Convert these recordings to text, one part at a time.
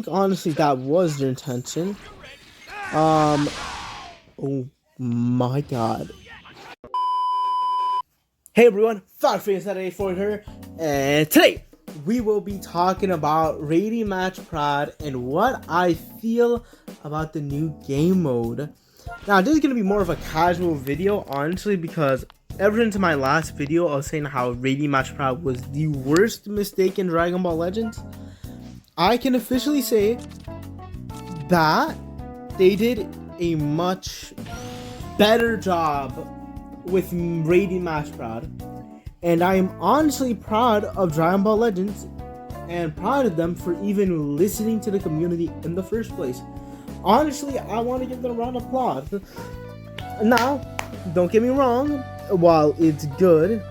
think honestly that was their intention. Oh my god. Hey everyone, FoxFace784 here, and today we will be talking about Rating Match Prod and what I feel about the new game mode. Now this is going to be more of a casual video, honestly, because ever since my last video I was saying how Rating Match Prod was the worst mistake in Dragon Ball Legends, I can officially say that they did a much better job with Rating Match Prod, and I am honestly proud of Dragon Ball Legends and proud of them for even listening to the community in the first place. Honestly, I want to give them a round of applause. Now, don't get me wrong, while it's good,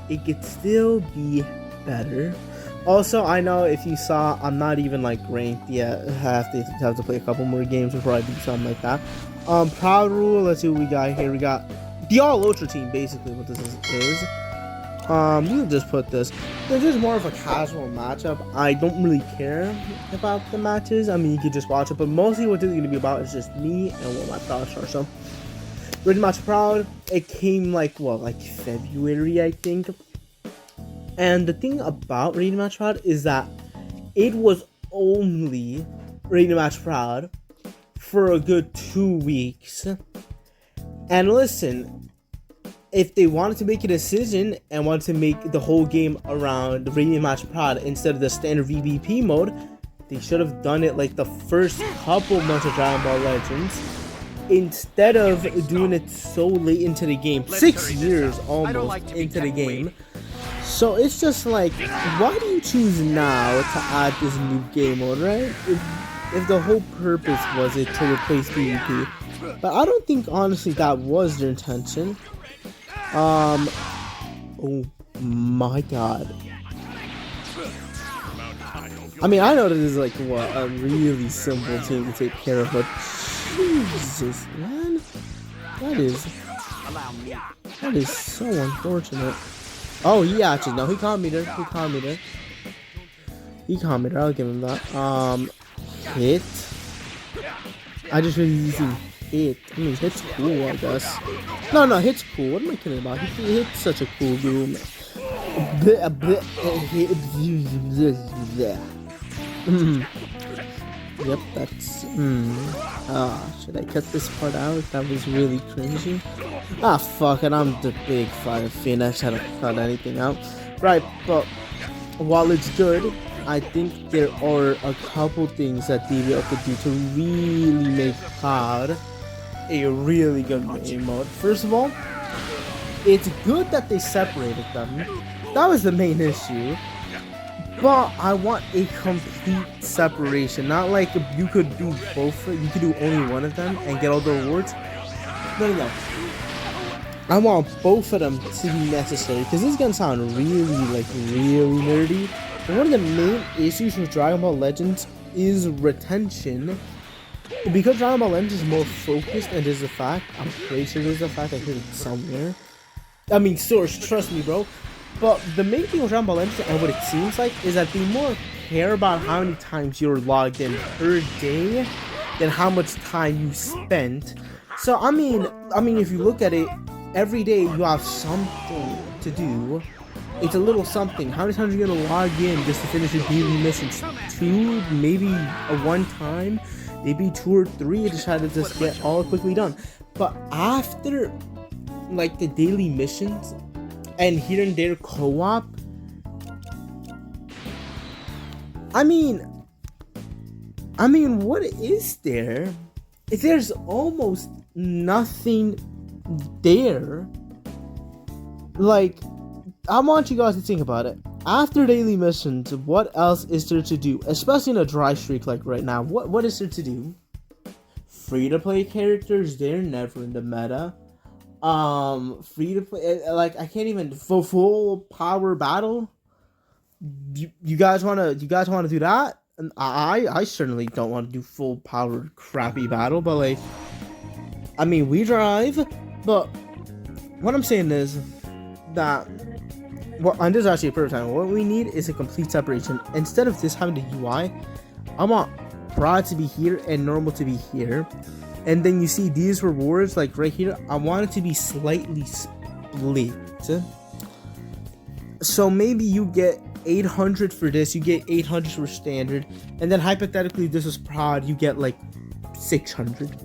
it could still be better. Also, I know if you saw, I'm not even like ranked yet. I have to play a couple more games before I do something like that. Proud rule, let's see what we got here. We got the all ultra team, basically what this is. We'll just put this. This is more of a casual matchup. I don't really care about the matches. I mean, you could just watch it, but mostly what this is going to be about is just me and what my thoughts are. So, Rating Match Proud, it came like February, I think. And the thing about Rating Match Proud is that it was only Rating Match Proud for a good 2 weeks. And listen, if they wanted to make a decision and wanted to make the whole game around the Rating Match Prod instead of the standard VBP mode, they should have done it like the first couple months of Dragon Ball Legends instead of doing it so late into the game. 6 years almost into the game. So it's just like, why do you choose now to add this new game mode, right? If the whole purpose was it to replace PvP. But I don't think honestly that was their intention. Oh my god. I mean, I know this is like what a really simple team to take care of, but Jesus, man, that is so unfortunate. Oh, he actually, no, he caught me there. I'll give him that. Hit. I just really easy hit. I mean, hit's cool, I guess. No, hit's cool. What am I kidding about? Hit's such a cool dude. Yep, that's. Should I cut this part out? That was really cringy. Ah, fuck it. I'm the big fire fiend. I should have cut anything out. Right, but while it's good, I think there are a couple things that DBL could do to really make Proud a really good game mode. First of all, it's good that they separated them. That was the main issue. But I want a complete separation. Not like you could do both. You could do only one of them and get all the rewards. No. I want both of them to be necessary. Because this is going to sound really nerdy. But one of the main issues with Dragon Ball Legends is retention. Because Dragon Ball Legends is more focused, and there's a fact. I'm pretty sure there's a fact. I heard it somewhere. I mean, source, trust me, bro. But the main thing with Dragon Ball Legends, and what it seems like, is that they more care about how many times you're logged in per day than how much time you spent. So I mean, if you look at it, every day you have something to do. It's a little something. How many times are you gonna log in just to finish your daily missions? 2, maybe a 1 time, maybe 2 or 3. You try to just get all quickly done. But after like the daily missions and here and there co-op, I mean, what is there? There's almost nothing there. Like, I want you guys to think about it. After daily missions, what else is there to do? Especially in a dry streak like right now. What is there to do? Free-to-play characters, they're never in the meta. Free to play, like I can't even full power battle. You guys wanna do that? And I certainly don't want to do full power crappy battle, but like, I mean, we drive, but what I'm saying is that well, and this is actually a perfect time. What we need is a complete separation. Instead of this having the UI, I want prod to be here and normal to be here. And then you see these rewards, like right here, I want it to be slightly split. So maybe you get 800 for this, you get 800 for standard, and then hypothetically this is prod, you get like 600,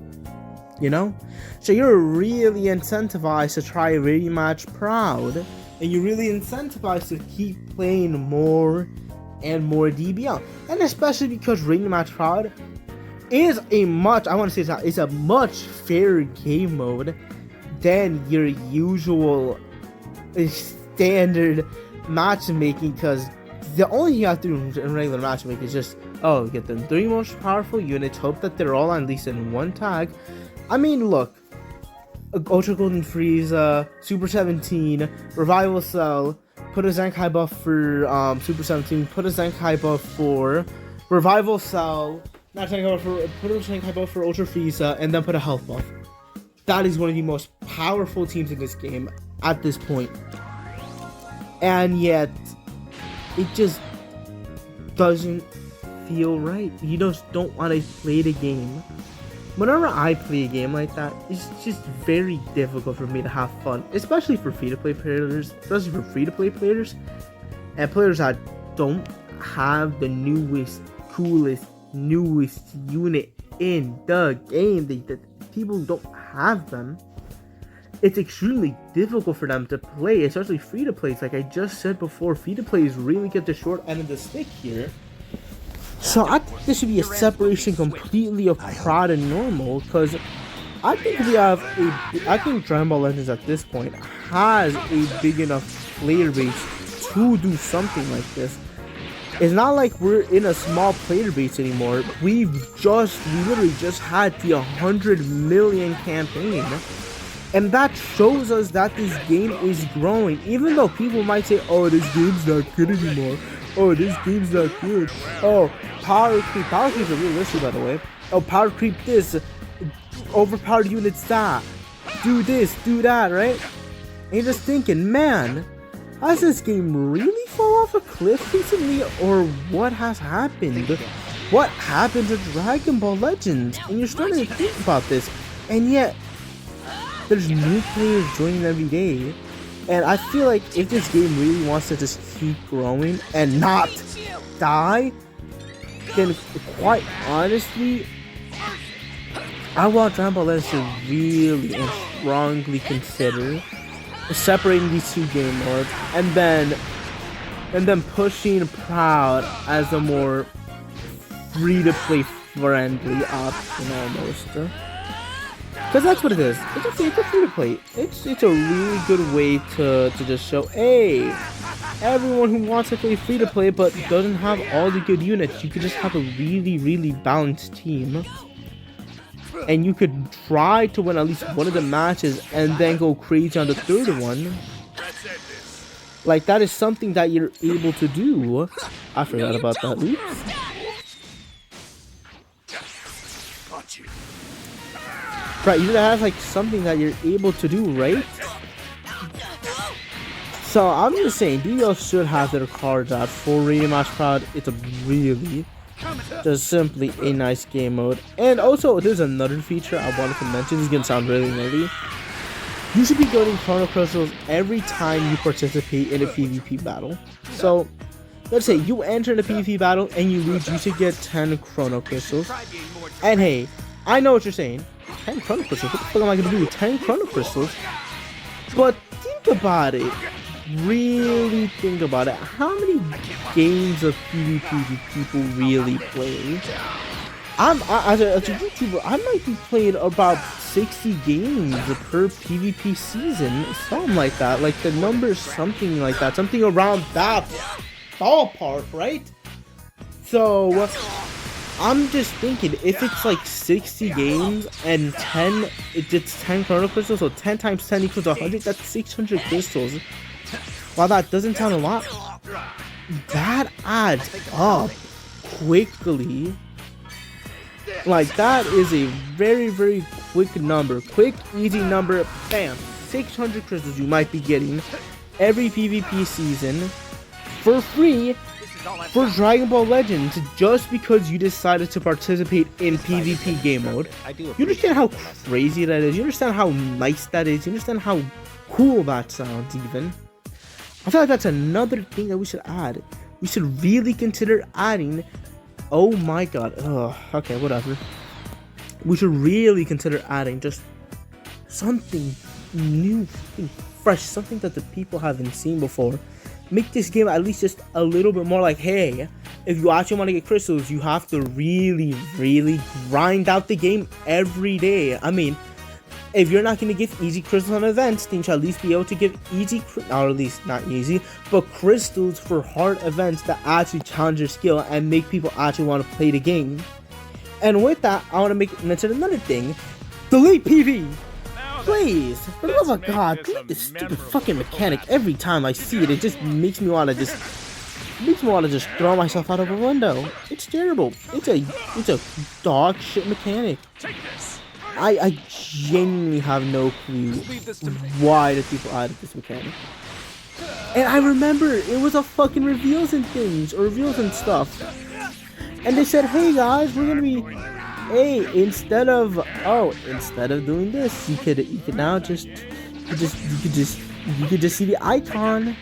you know? So you're really incentivized to try Ready Match Prod, and you're really incentivized to keep playing more and more DBL. And especially because Ready Match Prod is a much, I want to say it's a much fairer game mode than your usual standard matchmaking, because the only thing you have to do in regular matchmaking is just, oh, get the 3 most powerful units, hope that they're all at least in one tag. I mean, look, Ultra Golden Frieza, Super 17, Revival Cell, put a Zenkai buff for Super 17, put a Zenkai buff for Revival Cell, not Zenkai buff for, put a Zenkai buff for Ultra Frieza, and then put a health buff. That is one of the most powerful teams in this game at this point. And yet, it just doesn't feel right. You just don't want to play the game. Whenever I play a game like that, it's just very difficult for me to have fun, especially for free-to-play players, and players that don't have the newest, coolest unit in the game. That people don't have them. It's extremely difficult for them to play, especially free-to-plays. Like I just said before, free-to-plays really get the short end of the stick here. So I think this should be a separation completely of prod and normal, because I think I think Dragon Ball Legends at this point has a big enough player base to do something like this. It's not like we're in a small player base anymore. We literally just had the 100 million campaign. And that shows us that this game is growing. Even though people might say, oh, this game's not good anymore. Oh, this game's not good. Oh, power creep. Power creep's a real issue, by the way. Oh, power creep this. Overpowered units that. Do this, do that, right? And you're just thinking, man, has this game really fall off a cliff recently? Or what has happened? What happened to Dragon Ball Legends? And you're starting to think about this. And yet, there's new players joining every day, and I feel like if this game really wants to just keep growing and not die, then quite honestly, I want Dragon Ball Legends to really and strongly consider separating these two game modes, and then pushing Proud as a more free-to-play friendly option almost. Because that's what it is. It's a free-to-play. It's a really good way to just show, hey, everyone who wants to play free-to-play but doesn't have all the good units, you could just have a really, really balanced team. And you could try to win at least one of the matches and then go crazy on the third one. Like, that is something that you're able to do. I forgot about that. Oops. Right, you have like something that you're able to do, right? So I'm just saying, DBL should have their cards out for Ready Match Prod. It's a really, just simply a nice game mode. And also, there's another feature I wanted to mention. This is gonna sound really nerdy. You should be getting Chrono Crystals every time you participate in a PvP battle. So, let's say you enter in a PvP battle and you lose, you should get 10 Chrono Crystals. And hey, I know what you're saying. 10 Chrono Crystals? What the fuck am I gonna do with 10 Chrono Crystals? But think about it. Really think about it. How many games of PvP do people really play? As a YouTuber, I might be playing about 60 games per PvP season. Something like that. Like the number, something like that. Something around that ballpark, right? So I'm just thinking, if it's like 60 games and 10, it's 10 Chrono Crystals, so 10 times 10 equals 100, that's 600 crystals. While that doesn't sound a lot, that adds up quickly. Like, that is a very, very quick number. Quick, easy number, bam. 600 crystals you might be getting every PvP season for free. for Dragon Ball Legends just because you decided to participate in PvP game mode. You understand how crazy that is? You understand how nice that is? You understand how cool that sounds even? I feel like that's another thing that we should add. We should really consider adding... Oh my god. Ugh. Okay, whatever. We should really consider adding just something new, something fresh, something that the people haven't seen before. Make this game at least just a little bit more like, hey, if you actually want to get crystals, you have to really, really grind out the game every day. I mean, if you're not going to give easy crystals on events, then you should at least be able to give easy, or at least not easy, but crystals for hard events that actually challenge your skill and make people actually want to play the game. And with that, I want to mention another thing. Delete PV! Please, for the love of God, delete this stupid fucking mechanic. Every time I see it, it just makes me want to just throw myself out of a window. It's terrible. It's a dog shit mechanic. I genuinely have no clue why the people added this mechanic. And I remember it was a fucking reveals and things, or reveals and stuff. And they said, hey guys, we're gonna be, hey, instead of doing this, you could now just, you could just see the icon.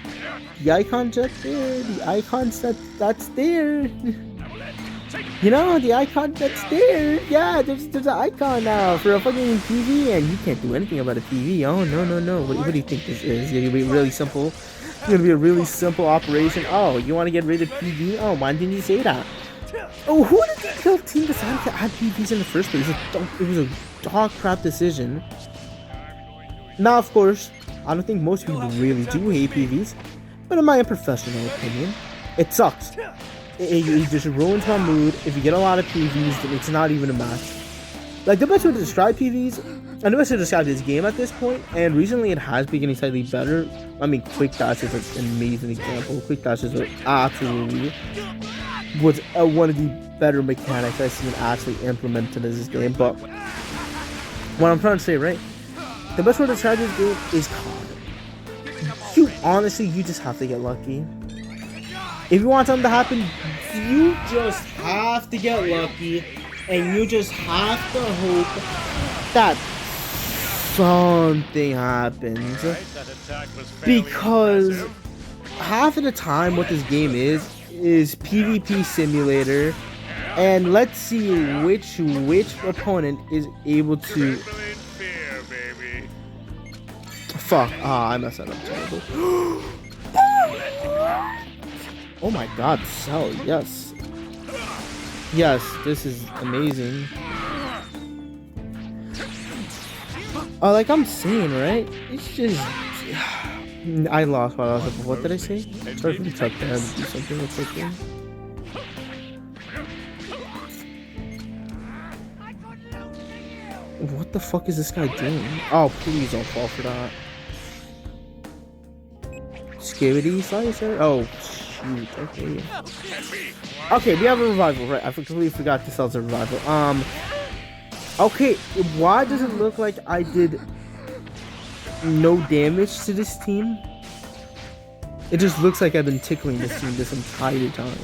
The icon's up there. The icon's that's there. You know, the icon that's there. Yeah, there's an icon now for a fucking TV, and you can't do anything about a TV. Oh no. What do you think this is? It's gonna be really simple. It's gonna be a really simple operation. Oh, you want to get rid of PV? Oh, why didn't you say that? Oh, who did the kill team decide to add PVs in the first place? It was a dog crap decision. Now, of course, I don't think most people really do hate PVs, but in my unprofessional opinion, it sucks. It just ruins my mood. If you get a lot of PVs, then it's not even a match. Like, the best way to describe PVs, and the best way to describe this game at this point, and recently it has been getting slightly better. I mean, Quick Dash is an amazing example. Quick Dash is absolutely was one of the better mechanics I've seen actually implemented in this game. But what I'm trying to say, right? The best way to describe this game is COD. Honestly, you just have to get lucky. If you want something to happen, you just have to get lucky, and you just have to hope that something happens. Because half of the time what this game is PvP simulator, and let's see which opponent is able to... Fuck, I messed that up terrible. Oh my god, Cell, yes. Yes, this is amazing. Like I'm saying, right? It's just... I lost what I was like. What did I say? Sorry for the tuck there. I have to do something real quick here. What the fuck is this guy doing? Oh, please don't fall for that. Skibidi slicer? Oh, shoot. Okay. Okay, we have a revival, right? I completely forgot this was a revival. Okay, why does it look like I did no damage to this team? It just looks like I've been tickling this team this entire time.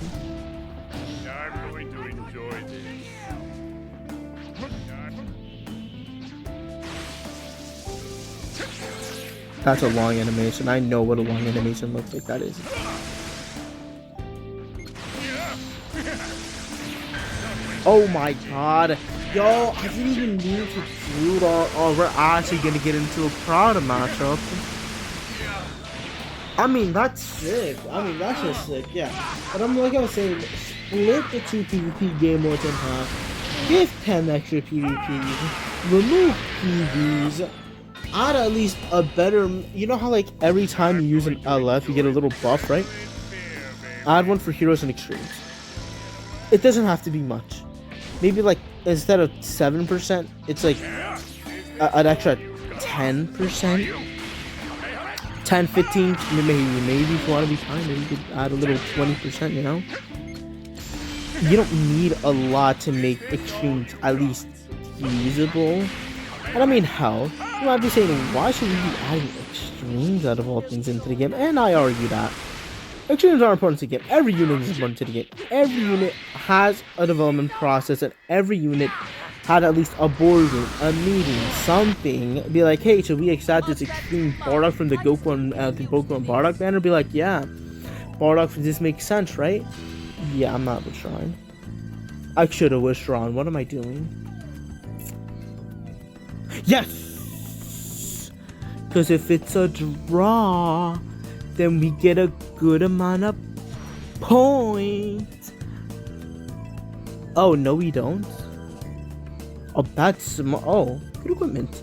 I'm going to enjoy this. That's a long animation. I know what a long animation looks like. That is. Oh my god. Yo, I didn't even need to do that. Oh, we're actually gonna get into a crowd matchup. I mean, that's sick. I mean, that's just sick, yeah. But like I was saying, split the two PvP game modes in half. Give 10 extra PvPs. Remove Pvs. Add at least a better... You know how, like, every time you use an LF, you get a little buff, right? Add one for heroes and extremes. It doesn't have to be much. Maybe, like, instead of 7%, it's like an extra 10%. 10, 15, maybe if you want to be kind, maybe you could add a little 20%, you know? You don't need a lot to make extremes at least feasible. And I mean, hell, you might be saying, why should we be adding extremes out of all things into the game? And I argue that. Extremes are important to the game. Every unit is important to the game. Every unit has a development process, and every unit had at least a board game, a meeting, something. Be like, hey, should we accept this extreme Bardock from the Goku and the Pokemon Bardock banner? Be like, yeah, Bardock, this makes sense, right? Yeah, I'm not withdrawing. I should have withdrawn. What am I doing? Yes! Because if it's a draw, then we get a good amount of points. Oh, no, we don't. Oh, that's oh, good equipment.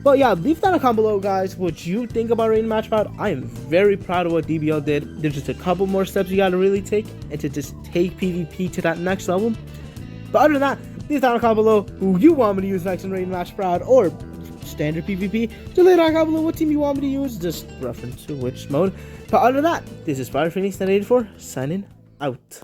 But yeah, leave that in a comment below, guys, what you think about Rating Match Pod. I am very proud of what DBL did. There's just a couple more steps you gotta really take and to just take PvP to that next level. But other than that, leave that in a comment below who you want me to use next in Rating Match Pod or standard PvP. Just leave down a comment below what team you want me to use, just reference to which mode. But other than that, this is Phoenix 984 signing out.